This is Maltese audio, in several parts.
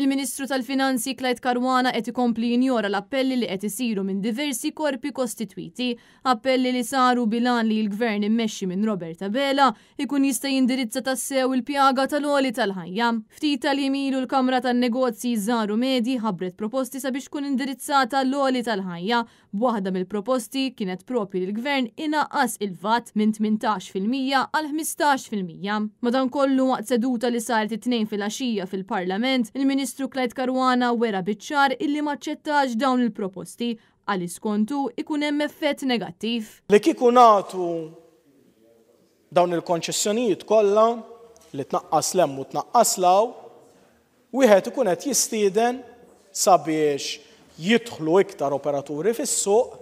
Il-Ministru tal-Finanzi Clyde Caruana qed ikompli jinjora l-appelli li qed isiru minn diversi korpi kostitwiti, appelli li saru bilan li l-Gvern immexxi minn Robert Abela ikun jista' jindirizza tassew il-pjaga tal-għoli tal-ħajja. Ftit tal-jimilu l-Kamra tan-Negozji Żaru Medji ħabbret proposti sabiex tkun indirizzata l-għoli tal-ħajja. B'waħda mill-proposti kienet propri li l-Gvern inaqqas il-VAT minn 18% għal 15%. Madankollu waqt seduta li saret it-tnejn fil-għaxija fil-Parlament, il-Ministru Clyde Caruana wera biċ-ċar illi maċċettax dawn il-proposti għal iskontu ikun hemm effett negattiv. Li kieku nagħtu dawn il-konċessjonijiet kollha li tnaqqas lemm u tnaqqas law, wieħed ikun qed jistieden sabiex jidħlu iktar operaturi fis-suq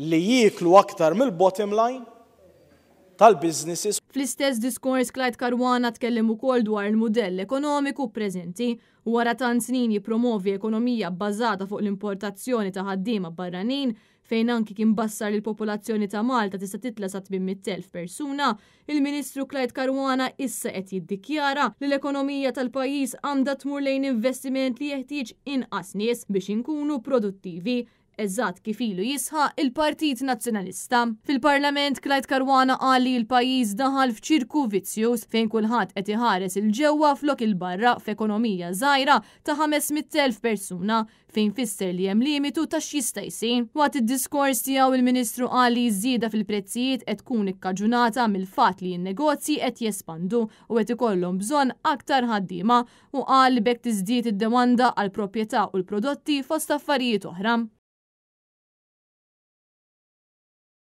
li jieklu aktar mill-bottom line tal-businesses. Fl-istess diskors Clyde Caruana tkellem ukoll dwar il-mudell ekonomiku preżenti u wara tant snin jippromovi ekonomija bbażata fuq l-importazzjoni ta' ħaddiema barranin fejn anki kien bassar li l-popolazzjoni ta' Malta tista' titla sa 800,000 persuna, il-Ministru Clyde Caruana issa qed jiddikjara li l-ekonomija tal-pajjiż għandha tmur lejn investiment li jeħtieġ inqas nies biex inkunu produttivi. Eżatt kif ilu jisħaq il-Partit Nazzjonalista. Fil-Parlament Clyde Caruana qal li l-pajjiż daħal f'ċirku vizzjuż fejn kulħadd qed iħares il-ġewwa flok il-barra f'ekonomija żgħira ta' 500,000 persuna fejn fisser li hemm limitu ta' x'jista' jsir. Waqt id-diskors tiegħu il-Ministru qal li żieda fil-prezzijiet qed tkun ikkaġunata mill-fatt li n-negozji qed jespandu u qed ikollhom bżonn aktar ħaddiema u qal li bekk tiżdied id-demanda għall proprjetà u l-prodotti fost affarijiet oħra.